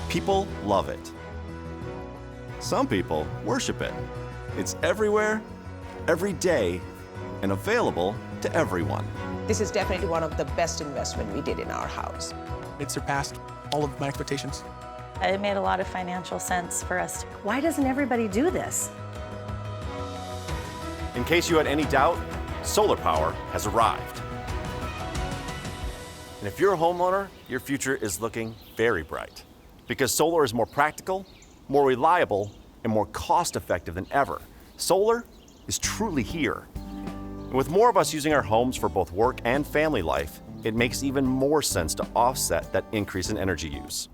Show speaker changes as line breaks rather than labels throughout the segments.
People love it. Some people worship it. It's everywhere, every day, and available to everyone.
This is definitely one of the best investments we did in our house.
It surpassed all of my expectations.
It made a lot of financial sense for us.
Why doesn't everybody do this?
In case you had any doubt, solar power has arrived. And if you're a homeowner, your future is looking very bright because solar is more practical, more reliable, and more cost-effective than ever. Solar is truly here. And with more of us using our homes for both work and family life, it makes even more sense to offset that increase in energy use.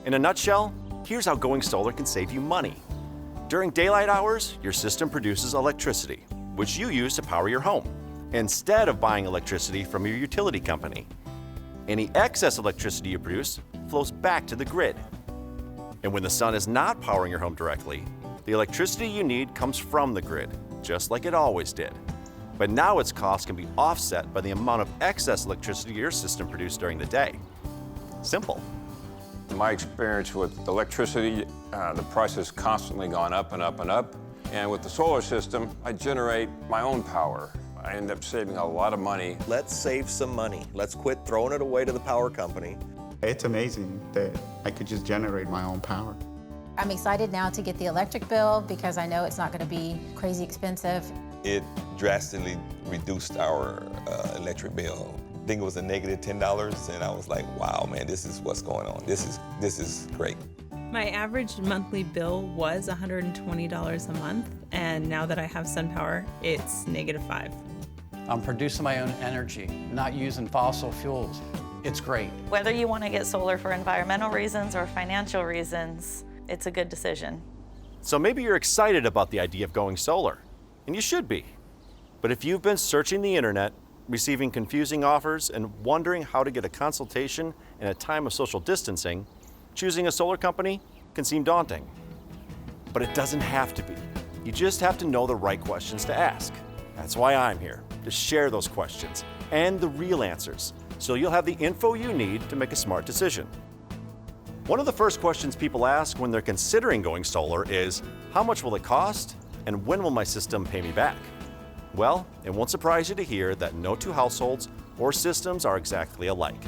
In a nutshell, here's how going solar can save you money. During daylight hours, your system produces electricity, which you use to power your home, instead of buying electricity from your utility company. Any excess electricity you produce flows back to the grid. And when the sun is not powering your home directly, the electricity you need comes from the grid, just like it always did. But now its cost can be offset by the amount of excess electricity your system produced during the day. Simple.
My experience with electricity, the price has constantly gone up and up and up. And with the solar system, I generate my own power. I end up saving a lot of money.
Let's save some money. Let's quit throwing it away to the power company.
It's amazing that I could just generate my own power.
I'm excited now to get the electric bill because I know it's not going to be crazy expensive.
It drastically reduced our electric bill. I think it was a negative $10, and I was like, wow, man, this is what's going on. This is great.
My average monthly bill was $120 a month, and now that I have SunPower, it's -5.
I'm producing my own energy, not using fossil fuels. It's great.
Whether you want to get solar for environmental reasons or financial reasons, it's a good decision.
So maybe you're excited about the idea of going solar, and you should be. But if you've been searching the internet, receiving confusing offers, and wondering how to get a consultation in a time of social distancing, choosing a solar company can seem daunting. But it doesn't have to be. You just have to know the right questions to ask. That's why I'm here, to share those questions and the real answers, so you'll have the info you need to make a smart decision. One of the first questions people ask when they're considering going solar is, how much will it cost, and when will my system pay me back? Well, it won't surprise you to hear that no two households or systems are exactly alike.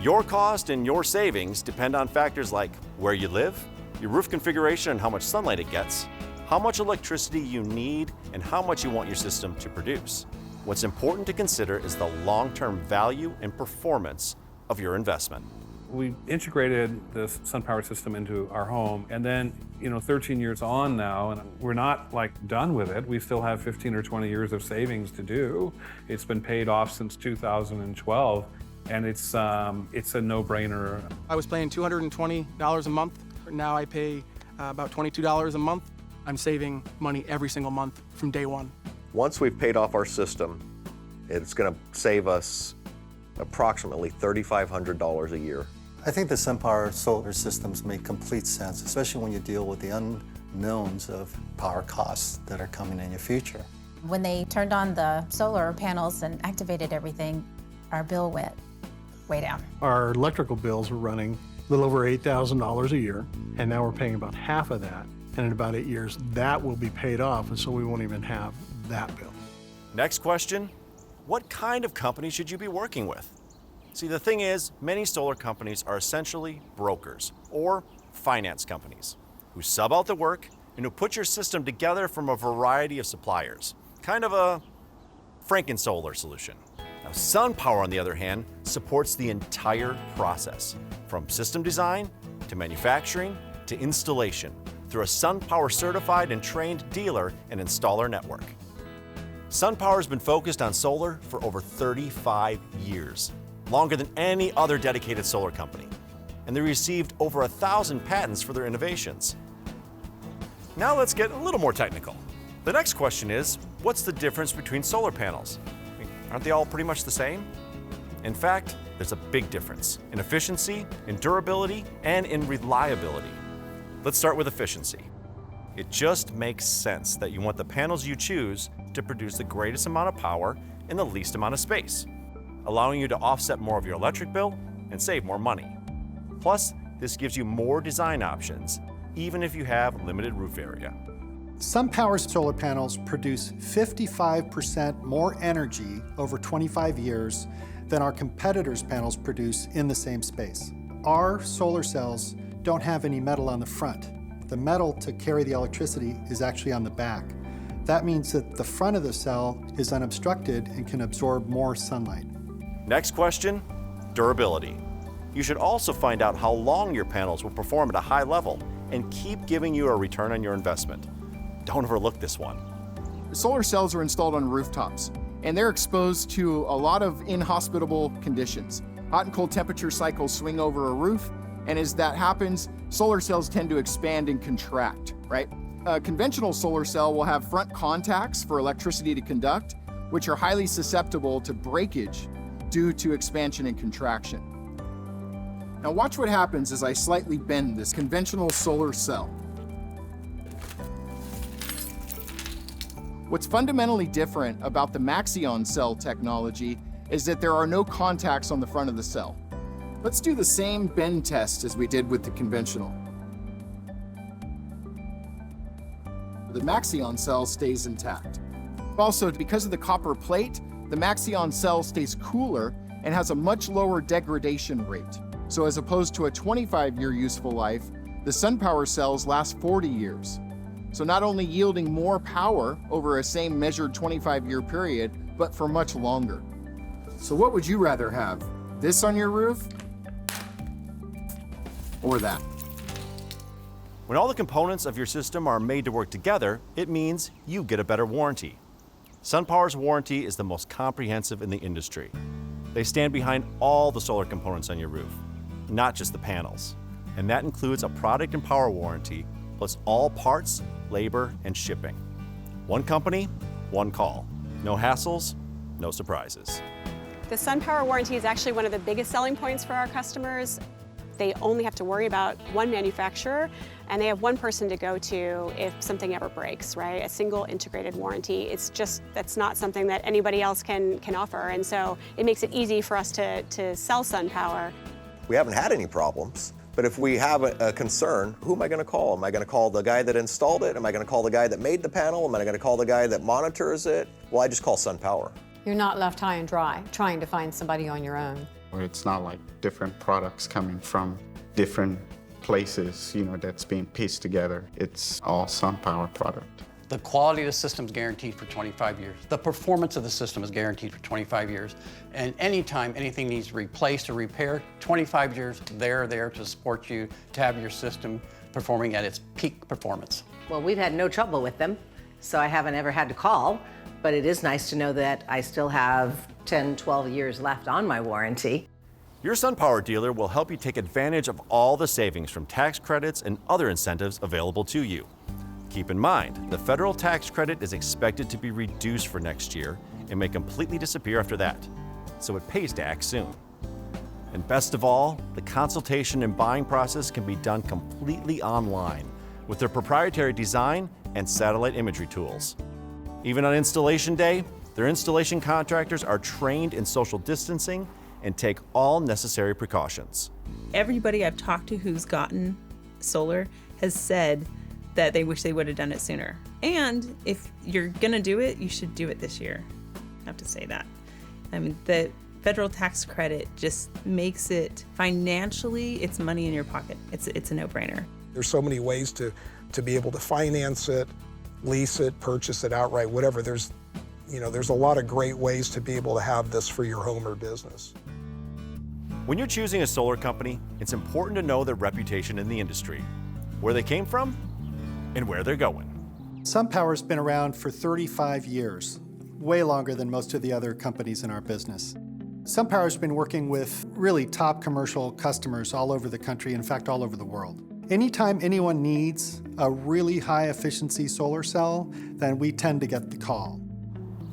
Your cost and your savings depend on factors like where you live, your roof configuration and how much sunlight it gets, how much electricity you need, and how much you want your system to produce. What's important to consider is the long-term value and performance of your investment.
We integrated this SunPower system into our home, and then 13 years on now, and we're not done with it. We still have 15 or 20 years of savings to do. It's been paid off since 2012, and it's a no-brainer.
I was paying $220 a month. Now I pay about $22 a month. I'm saving money every single month from day one.
Once we've paid off our system, it's going to save us approximately $3,500 a year.
I think the SunPower solar systems make complete sense, especially when you deal with the unknowns of power costs that are coming in your future.
When they turned on the solar panels and activated everything, our bill went way down.
Our electrical bills were running a little over $8,000 a year, and now we're paying about half of that. And in about 8 years, that will be paid off, and so we won't even have that bill.
Next question, what kind of company should you be working with? See, the thing is, many solar companies are essentially brokers or finance companies who sub out the work and who put your system together from a variety of suppliers. Kind of a Franken-Solar solution. Now, SunPower, on the other hand, supports the entire process, from system design to manufacturing to installation, through a SunPower certified and trained dealer and installer network. SunPower has been focused on solar for over 35 years, longer than any other dedicated solar company, and they received over 1,000 patents for their innovations. Now let's get a little more technical. The next question is, what's the difference between solar panels? Aren't they all pretty much the same? In fact, there's a big difference in efficiency, in durability, and in reliability. Let's start with efficiency. It just makes sense that you want the panels you choose to produce the greatest amount of power in the least amount of space, allowing you to offset more of your electric bill and save more money. Plus, This gives you more design options, even if you have limited roof area.
SunPower's solar panels produce 55% more energy over 25 years than our competitors' panels produce in the same space. Our solar cells don't have any metal on the front. The metal to carry the electricity is actually on the back. That means that the front of the cell is unobstructed and can absorb more sunlight.
Next question, durability. You should also find out how long your panels will perform at a high level and keep giving you a return on your investment. Don't overlook this one.
Solar cells are installed on rooftops, and they're exposed to a lot of inhospitable conditions. Hot and cold temperature cycles swing over a roof, and as that happens, solar cells tend to expand and contract, right? A conventional solar cell will have front contacts for electricity to conduct, which are highly susceptible to breakage due to expansion and contraction. Now watch what happens as I slightly bend this conventional solar cell. What's fundamentally different about the Maxeon cell technology is that there are no contacts on the front of the cell. Let's do the same bend test as we did with the conventional. The Maxeon cell stays intact. Also, because of the copper plate, the Maxeon cell stays cooler and has a much lower degradation rate. So as opposed to a 25-year useful life, the SunPower cells last 40 years. So not only yielding more power over a same measured 25-year period, but for much longer. So what would you rather have? This on your roof? Or that?
When all the components of your system are made to work together, it means you get a better warranty. SunPower's warranty is the most comprehensive in the industry. They stand behind all the solar components on your roof, not just the panels. And that includes a product and power warranty, plus all parts, labor, and shipping. One company, one call. No hassles, no surprises.
The SunPower warranty is actually one of the biggest selling points for our customers. They only have to worry about one manufacturer, and they have one person to go to if something ever breaks, right? A single integrated warranty. That's not something that anybody else can offer, and so it makes it easy for us to sell SunPower.
We haven't had any problems, but if we have a concern, who am I going to call? Am I going to call the guy that installed it? Am I going to call the guy that made the panel? Am I going to call the guy that monitors it? Well, I just call SunPower.
You're not left high and dry trying to find somebody on your own.
It's not like different products coming from different places, that's being pieced together. It's all SunPower product.
The quality of the system is guaranteed for 25 years. The performance of the system is guaranteed for 25 years. And anytime anything needs replaced or repaired, 25 years, they're there to support you to have your system performing at its peak performance.
Well, we've had no trouble with them, so I haven't ever had to call, but it is nice to know that I still have 10, 12 years left on my warranty.
Your SunPower dealer will help you take advantage of all the savings from tax credits and other incentives available to you. Keep in mind, the federal tax credit is expected to be reduced for next year and may completely disappear after that, so it pays to act soon. And best of all, the consultation and buying process can be done completely online with their proprietary design and satellite imagery tools. Even on installation day, their installation contractors are trained in social distancing and take all necessary precautions.
Everybody I've talked to who's gotten solar has said that they wish they would have done it sooner. And if you're gonna do it, you should do it this year. I have to say that. I mean, the federal tax credit just makes it financially, it's money in your pocket. It's a no-brainer.
There's so many ways to be able to finance it, lease it, purchase it outright, whatever. There's a lot of great ways to be able to have this for your home or business.
When you're choosing a solar company, it's important to know their reputation in the industry, where they came from, and where they're going.
SunPower's been around for 35 years, way longer than most of the other companies in our business. SunPower's been working with really top commercial customers all over the country, in fact, all over the world. Anytime anyone needs a really high efficiency solar cell, then we tend to get the call.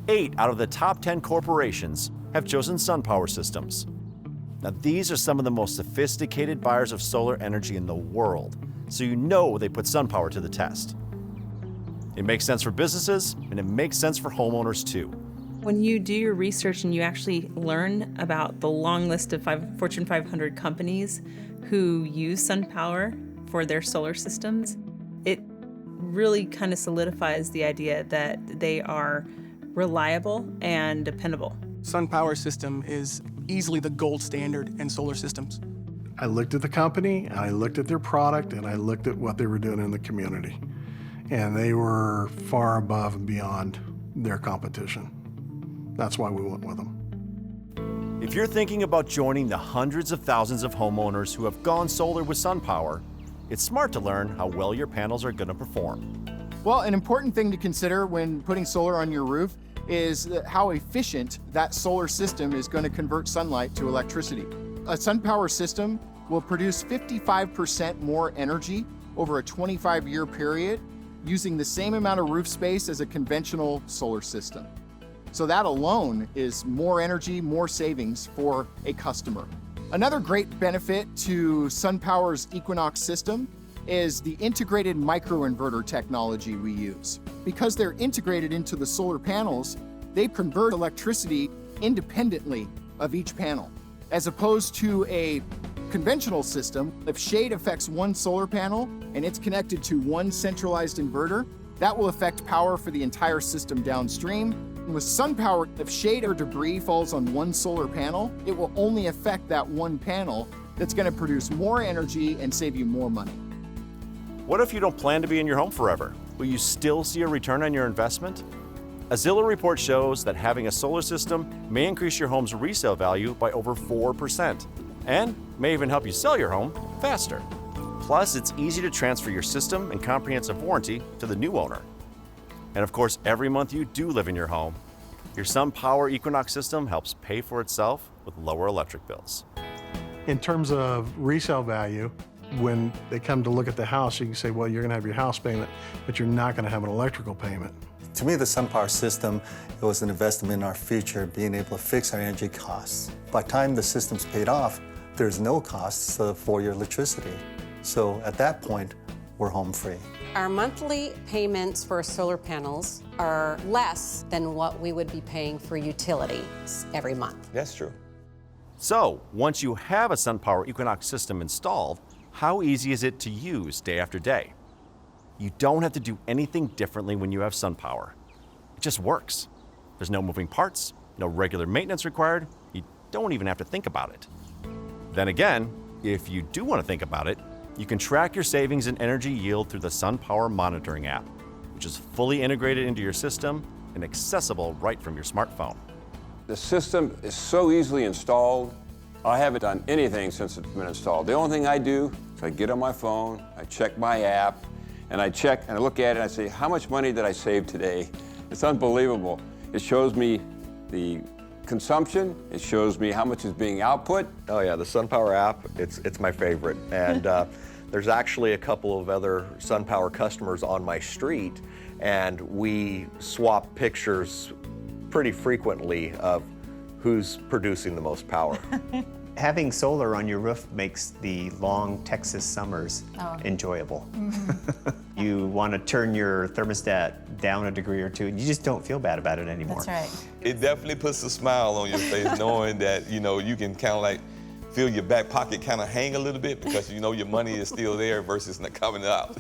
8 out of the top 10 corporations have chosen SunPower systems. Now, these are some of the most sophisticated buyers of solar energy in the world, so you know they put SunPower to the test. It makes sense for businesses, and it makes sense for homeowners too.
When you do your research and you actually learn about the long list of Fortune 500 companies who use SunPower for their solar systems, it really kind of solidifies the idea that they are reliable and dependable.
SunPower system is easily the gold standard in solar systems.
I looked at the company, and I looked at their product, and I looked at what they were doing in the community. And they were far above and beyond their competition. That's why we went with them.
If you're thinking about joining the hundreds of thousands of homeowners who have gone solar with SunPower, it's smart to learn how well your panels are going to perform.
Well, an important thing to consider when putting solar on your roof is how efficient that solar system is going to convert sunlight to electricity. A SunPower system will produce 55% more energy over a 25-year period using the same amount of roof space as a conventional solar system. So that alone is more energy, more savings for a customer. Another great benefit to SunPower's Equinox system is the integrated microinverter technology we use. Because they're integrated into the solar panels, they convert electricity independently of each panel. As opposed to a conventional system, if shade affects one solar panel and it's connected to one centralized inverter, that will affect power for the entire system downstream. And with SunPower, if shade or debris falls on one solar panel, it will only affect that one panel that's going to produce more energy and save you more money.
What if you don't plan to be in your home forever? Will you still see a return on your investment? A Zillow report shows that having a solar system may increase your home's resale value by over 4% and may even help you sell your home faster. Plus, it's easy to transfer your system and comprehensive warranty to the new owner. And of course, every month you do live in your home, your SunPower Equinox system helps pay for itself with lower electric bills.
In terms of resale value, when they come to look at the house, you can say, well, you're going to have your house payment, but you're not going to have an electrical payment.
To me, the SunPower system, it was an investment in our future, being able to fix our energy costs. By the time the system's paid off, there's no costs for your electricity. So at that point, we're home free.
Our monthly payments for solar panels are less than what we would be paying for utilities every month.
That's true.
So, once you have a SunPower Equinox system installed, how easy is it to use day after day? You don't have to do anything differently when you have SunPower. It just works. There's no moving parts, no regular maintenance required. You don't even have to think about it. Then again, if you do want to think about it, you can track your savings and energy yield through the SunPower monitoring app, which is fully integrated into your system and accessible right from your smartphone.
The system is so easily installed. I haven't done anything since it's been installed. The only thing I do is I get on my phone, I check my app, and I check and I look at it and I say, how much money did I save today? It's unbelievable. It shows me the consumption, it shows me how much is being output.
Oh yeah, the SunPower app, it's my favorite. And there's actually a couple of other SunPower customers on my street, and we swap pictures pretty frequently of who's producing the most power.
Having solar on your roof makes the long Texas summers enjoyable. You want to turn your thermostat down a degree or two, and you just don't feel bad about it anymore.
That's right.
It definitely puts a smile on your face knowing that, you know, you can kind of like feel your back pocket kind of hang a little bit because you know your money is still there versus not coming out.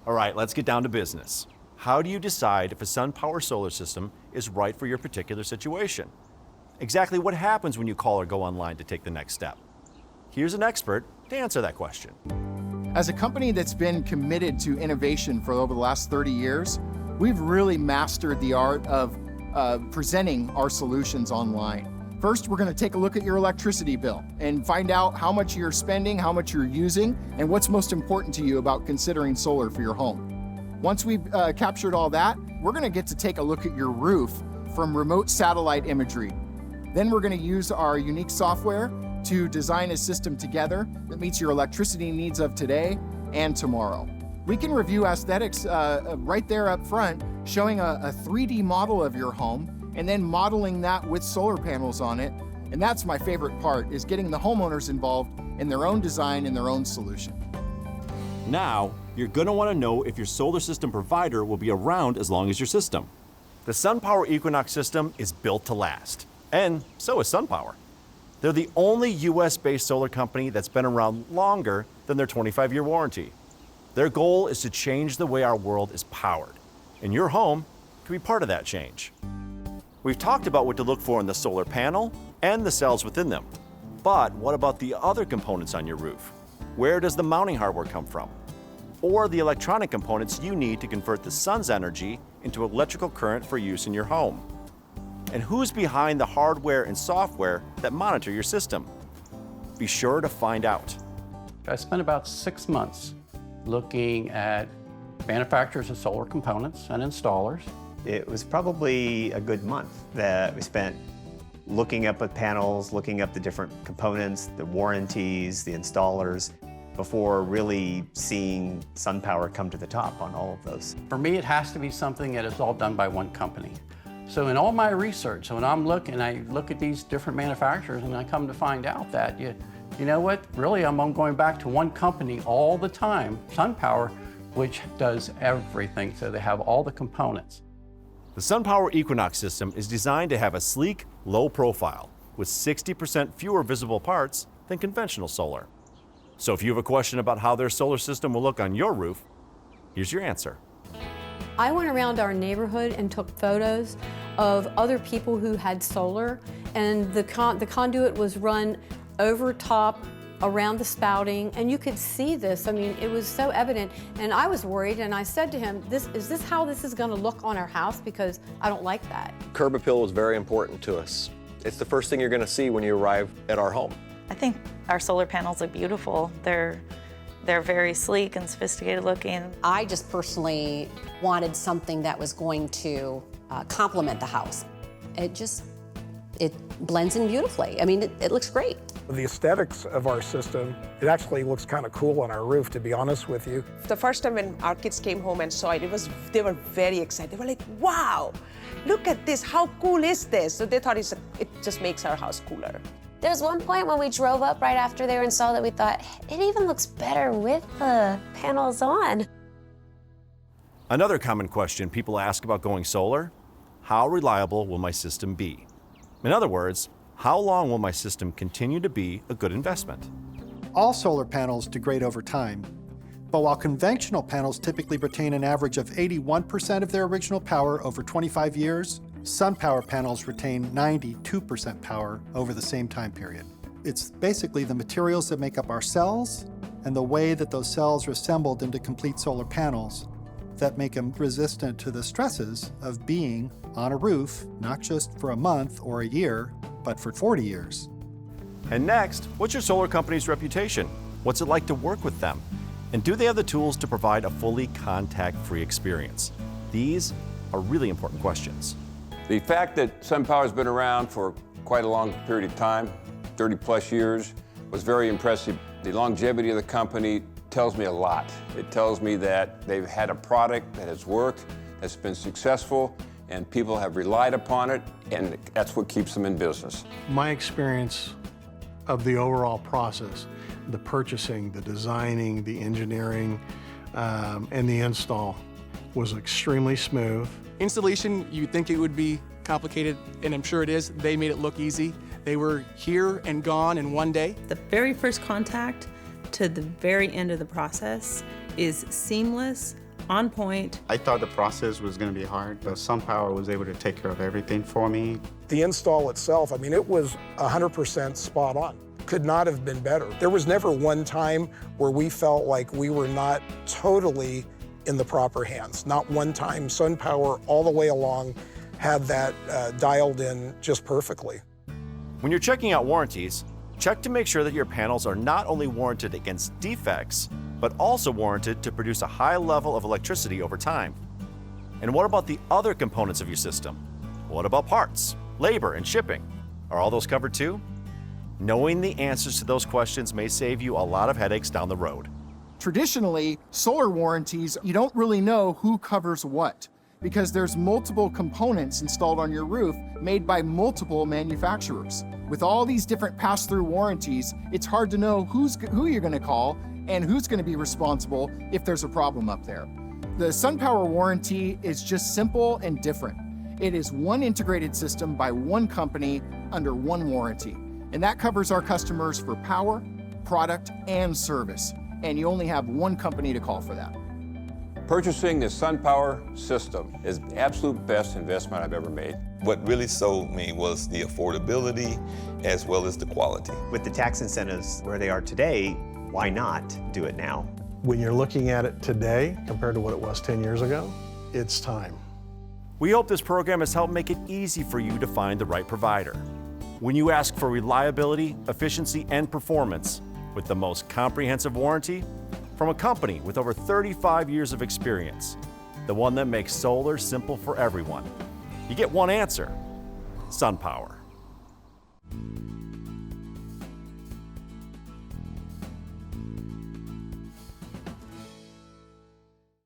All right, let's get down to business. How do you decide if a SunPower solar system is right for your particular situation? Exactly what happens when you call or go online to take the next step? Here's an expert to answer that question.
As a company that's been committed to innovation for over the last 30 years, we've really mastered the art of presenting our solutions online. First, we're going to take a look at your electricity bill and find out how much you're spending, how much you're using, and what's most important to you about considering solar for your home. Once we've captured all that, we're going to get to take a look at your roof from remote satellite imagery. Then we're going to use our unique software to design a system together that meets your electricity needs of today and tomorrow. We can review aesthetics right there up front, showing a 3D model of your home and then modeling that with solar panels on it. And that's my favorite part, is getting the homeowners involved in their own design and their own solution.
Now, you're going to want to know if your solar system provider will be around as long as your system. The SunPower Equinox system is built to last, and so is SunPower. They're the only US-based solar company that's been around longer than their 25-year warranty. Their goal is to change the way our world is powered, and your home can be part of that change. We've talked about what to look for in the solar panel and the cells within them. But what about the other components on your roof? Where does the mounting hardware come from? Or the electronic components you need to convert the sun's energy into electrical current for use in your home? And who's behind the hardware and software that monitor your system? Be sure to find out.
I spent about 6 months looking at manufacturers of solar components and installers.
It was probably a good month that we spent looking up at panels, looking up the different components, the warranties, the installers, before really seeing SunPower come to the top on all of those.
For me, it has to be something that is all done by one company. So in all my research, when I'm looking, I look at these different manufacturers and I come to find out that, you know what, really I'm going back to one company all the time, SunPower, which does everything, so they have all the components.
The SunPower Equinox system is designed to have a sleek, low profile with 60% fewer visible parts than conventional solar. So if you have a question about how their solar system will look on your roof, here's your answer.
I went around our neighborhood and took photos of other people who had solar, and the conduit was run over top around the spouting, and you could see this. I mean, it was so evident, and I was worried, and I said to him, is this how this is going to look on our house? Because I don't like that.
Curb appeal was very important to us. It's the first thing you're going to see when you arrive at our home.
I think our solar panels look beautiful. They're very sleek and sophisticated looking.
I just personally wanted something that was going to complement the house. It blends in beautifully. I mean, it looks great.
The aesthetics of our system, it actually looks kind of cool on our roof, to be honest with you.
The first time when our kids came home and saw it, they were very excited. They were like, wow, look at this, how cool is this? So they thought it just makes our house cooler.
There was one point when we drove up right after they were installed that we thought, it even looks better with the panels on.
Another common question people ask about going solar: how reliable will my system be? In other words, how long will my system continue to be a good investment?
All solar panels degrade over time, but while conventional panels typically retain an average of 81% of their original power over 25 years, SunPower panels retain 92% power over the same time period. It's basically the materials that make up our cells and the way that those cells are assembled into complete solar panels that make them resistant to the stresses of being on a roof, not just for a month or a year, but for 40 years.
And next, what's your solar company's reputation? What's it like to work with them? And do they have the tools to provide a fully contact-free experience? These are really important questions.
The fact that SunPower has been around for quite a long period of time, 30 plus years, was very impressive. The longevity of the company tells me a lot. It tells me that they've had a product that has worked, that's been successful, and people have relied upon it, and that's what keeps them in business.
My experience of the overall process, the purchasing, the designing, the engineering, and the install was extremely smooth.
Installation, you'd think it would be complicated, and I'm sure it is. They made it look easy. They were here and gone in one day.
The very first contact to the very end of the process is seamless, on point.
I thought the process was going to be hard, but SunPower was able to take care of everything for me.
The install itself, I mean, it was 100% spot on. Could not have been better. There was never one time where we felt like we were not totally in the proper hands. Not one time. SunPower all the way along had that dialed in just perfectly.
When you're checking out warranties, check to make sure that your panels are not only warranted against defects, but also warranted to produce a high level of electricity over time. And what about the other components of your system? What about parts, labor, and shipping? Are all those covered too? Knowing the answers to those questions may save you a lot of headaches down the road.
Traditionally, solar warranties, you don't really know who covers what, because there's multiple components installed on your roof made by multiple manufacturers. With all these different pass-through warranties, it's hard to know who you're going to call and who's going to be responsible if there's a problem up there. The SunPower warranty is just simple and different. It is one integrated system by one company under one warranty. And that covers our customers for power, product, and service. And you only have one company to call for that.
Purchasing the SunPower system is the absolute best investment I've ever made.
What really sold me was the affordability as well as the quality.
With the tax incentives where they are today, why not do it now?
When you're looking at it today compared to what it was 10 years ago, it's time.
We hope this program has helped make it easy for you to find the right provider. When you ask for reliability, efficiency, and performance with the most comprehensive warranty from a company with over 35 years of experience, the one that makes solar simple for everyone, you get one answer: SunPower.